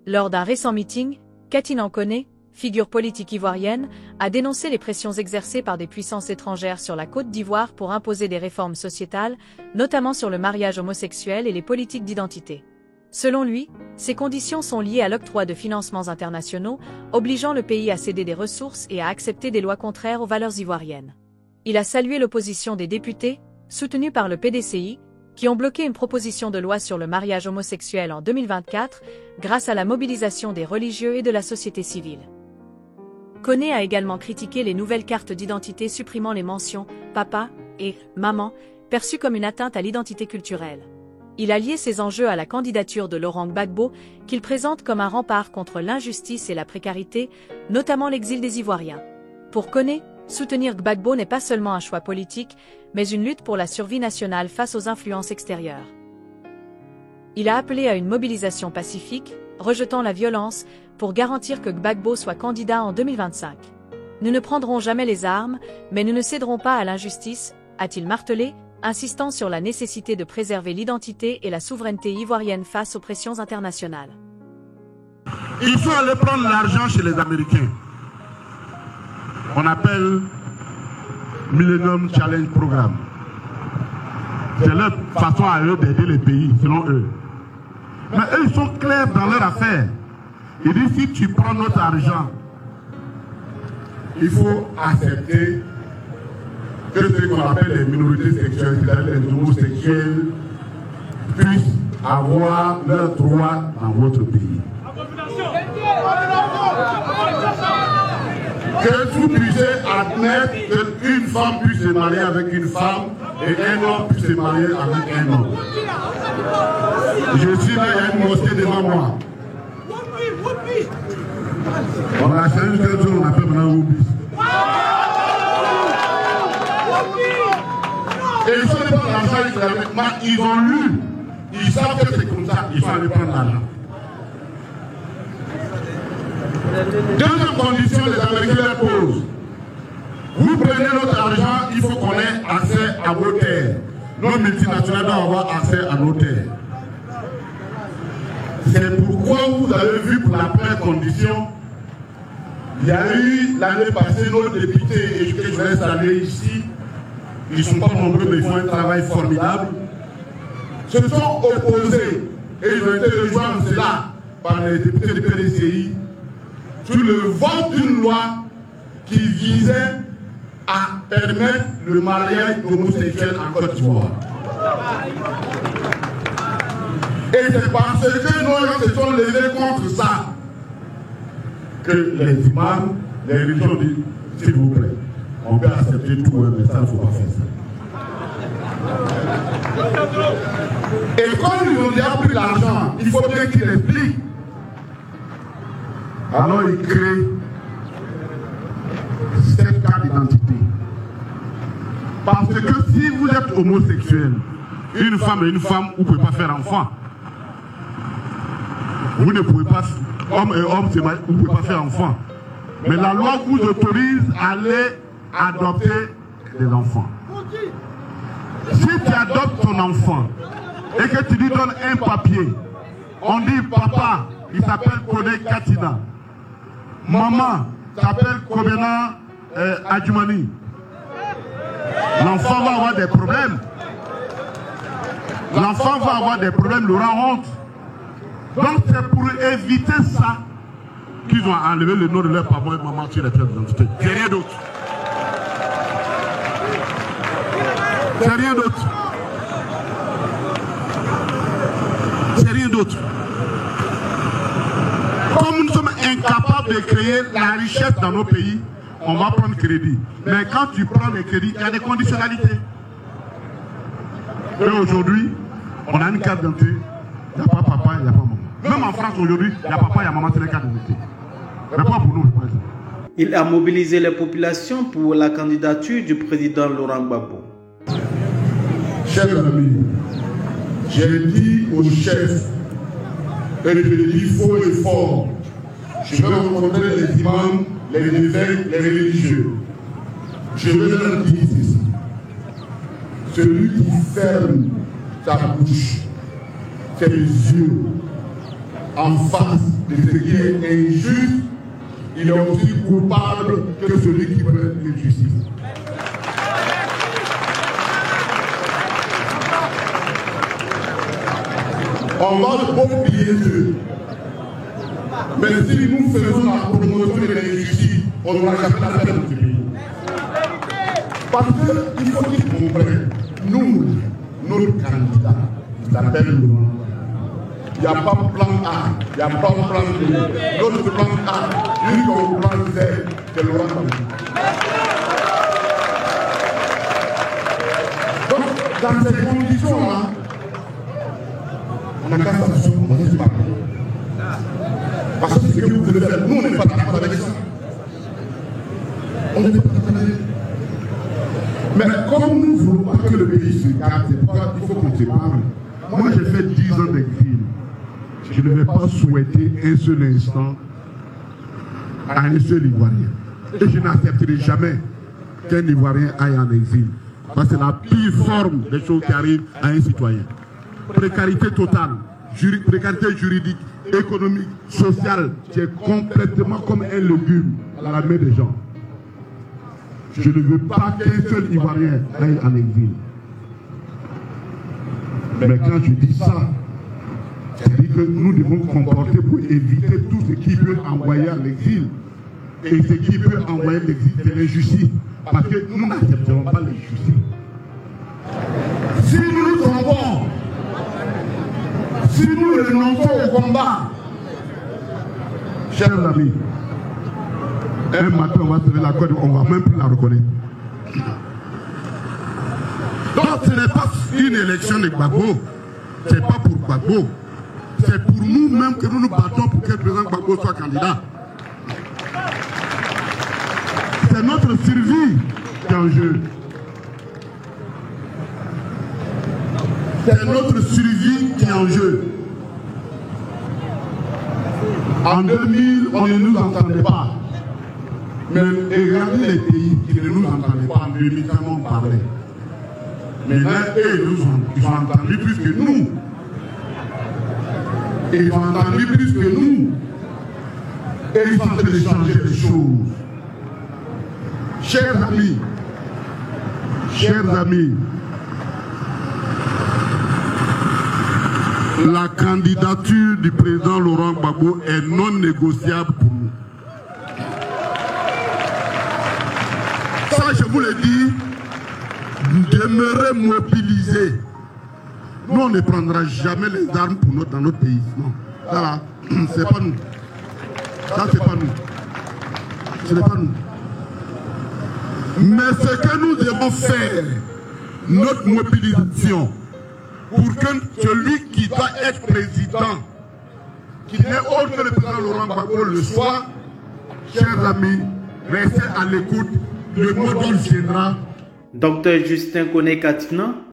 Lors d'un récent meeting, Katina Koné, figure politique ivoirienne, a dénoncé les pressions exercées par des puissances étrangères sur la Côte d'Ivoire pour imposer des réformes sociétales, notamment sur le mariage homosexuel et les politiques d'identité. Selon lui, ces conditions sont liées à l'octroi de financements internationaux, obligeant le pays à céder des ressources et à accepter des lois contraires aux valeurs ivoiriennes. Il a salué l'opposition des députés, soutenus par le PDCI, qui ont bloqué une proposition de loi sur le mariage homosexuel en 2024, grâce à la mobilisation des religieux et de la société civile. Koné a également critiqué les nouvelles cartes d'identité supprimant les mentions « papa » et « maman », perçues comme une atteinte à l'identité culturelle. Il a lié ces enjeux à la candidature de Laurent Gbagbo, qu'il présente comme un rempart contre l'injustice et la précarité, notamment l'exil des Ivoiriens. Pour Koné, soutenir Gbagbo n'est pas seulement un choix politique, mais une lutte pour la survie nationale face aux influences extérieures. Il a appelé à une mobilisation pacifique, rejetant la violence, pour garantir que Gbagbo soit candidat en 2025. Nous ne prendrons jamais les armes, mais nous ne céderons pas à l'injustice, a-t-il martelé, insistant sur la nécessité de préserver l'identité et la souveraineté ivoirienne face aux pressions internationales. Il faut aller prendre l'argent chez les Américains. On appelle Millennium Challenge Programme. C'est leur façon à eux d'aider les pays, selon eux. Mais eux, ils sont clairs dans leur affaire. Ils disent, si tu prends notre argent, il faut accepter que ce qu'on appelle les minorités sexuelles, c'est-à-dire les homosexuels, puissent avoir leurs droits dans votre pays. Que vous puissiez admettre qu'une femme puisse se marier avec une femme et un homme puisse se marier avec un homme. Je suis là, il y a une mosquée devant moi. On a changé quelque chose, on appelle maintenant Whoopis. Et ils sont allés prendre l'argent, ils ont lu, ils savent que c'est comme ça, ils sont allés prendre l'argent. Deuxième condition, les Américains leur posent. Vous prenez notre argent, il faut qu'on ait accès à vos terres. Nos multinationales doivent avoir accès à nos terres. C'est pourquoi vous avez vu pour la première condition, il y a eu l'année passée nos députés, et que je vais saluer ici, ils ne sont pas nombreux mais ils font un travail formidable, se sont opposés et ils ont été rejoints en cela par les députés du PDCI sur le vote d'une loi qui visait à permettre le mariage homosexuel en Côte d'Ivoire. Et c'est parce que nos gens se sont levés contre ça que les imams, les religions disent, s'il vous plaît, on peut accepter tout, mais ça, il ne faut pas faire ça. Et quand ils ont déjà pris l'argent, il faut bien qu'ils expliquent. Alors ils créent cette carte d'identité. Parce que si vous êtes homosexuel, une femme et une femme, vous ne pouvez pas faire enfant. Vous ne pouvez pas, homme et homme, vous ne pouvez pas faire enfant. Mais la loi vous autorise à aller adopter des enfants. Si tu adoptes ton enfant et que tu lui donnes un papier, on dit papa, il s'appelle Koné Katina. Maman s'appelle Kobena Adjumani. L'enfant va avoir des problèmes. L'enfant va avoir des problèmes, il aura honte. Donc c'est pour éviter ça qu'ils ont enlevé le nom de leur papa et maman sur les pièces d'identité. C'est rien d'autre. C'est rien d'autre. C'est rien d'autre. Comme nous sommes incapables de créer la richesse dans nos pays, on va prendre crédit. Mais quand tu prends les crédits, il y a des conditionnalités. Et aujourd'hui, on a une carte d'identité, il n'y a pas papa, il n'y a pas maman. Même en France aujourd'hui, il y a papa, il y a maman, c'est les cartes d'identité. Mais pas pour nous, par exemple. Il a mobilisé les populations pour la candidature du président Laurent Gbagbo. Chers amis, j'ai dit aux chefs, et je le dis fort et fort, je vais rencontrer les imams, les évêques, les religieux. Je vais leur dire ceci. Celui qui ferme sa bouche, ses yeux en face de ce qui est injuste, il est aussi coupable que celui qui veut l'injustice. On va beaucoup oublier Dieu. Mais si nous faisons la promotion de l'injustice, on n'aura jamais la paix dans ce pays. Parce qu'il faut qu'ils comprennent, nous, notre candidat, il s'appelle Laurent. Il n'y a pas de plan A, il n'y a pas de plan B. Notre plan A, l'unique plan Z, c'est Laurent Gbagbo. Donc, dans ces conditions-là, on n'a qu'à s'assurer, on ne sait pas. Parce que ce que vous voulez faire, nous, on n'est pas d'accord avec ça. On n'est pas d'accord avec ça. Mais comme nous ne voulons pas que le pays se garde, il faut qu'on se parle. Moi, j'ai fait 10 ans d'exil. Je ne vais pas souhaiter un seul instant à un seul Ivoirien. Et je n'accepterai jamais qu'un Ivoirien aille en exil. Parce que c'est la pire forme des choses qui arrivent à un citoyen. Précarité totale, précarité juridique, économique, sociale, tu es complètement comme un légume à la main des gens. Je ne veux pas qu'un seul Ivoirien aille en exil. Mais quand je dis ça, c'est-à-dire que nous devons comporter pour éviter tout ce qui peut envoyer à l'exil. Et ce qui peut envoyer à l'exil, c'est l'injustice. Parce que nous n'accepterons pas l'injustice. Si nous nous trompons, si nous renonçons au combat, chers amis, un matin on va se lever la corde, on ne va même plus la reconnaître. Donc ce n'est pas une élection de Gbagbo, ce n'est pas pour Gbagbo, c'est pour nous-mêmes que nous nous battons pour que le président Gbagbo soit candidat. C'est notre survie qui est en jeu. C'est notre survie qui est en jeu. En 2000, on ne nous entendait pas. Mais regardez les pays qui ne nous entendaient pas en 2000 quand on parlait. Mais là, ils ont entendu plus que nous. Et ils ont entendu plus que nous. Et ils sont en train de changer les choses. Chers amis, la candidature du président Laurent Gbagbo est non négociable pour nous. Ça, je vous l'ai dit, demeurez mobilisés. Nous, on ne prendra jamais les armes pour dans notre pays. Non, ça là, c'est pas nous. Ça, c'est pas nous. Ce n'est pas nous. Mais ce que nous devons faire, notre mobilisation, pour que celui qui doit être président, qui n'est autre que le président Laurent Gbagbo le soit, chers amis, restez à l'écoute, le mot d'ordre viendra. Docteur Justin Koné Katina.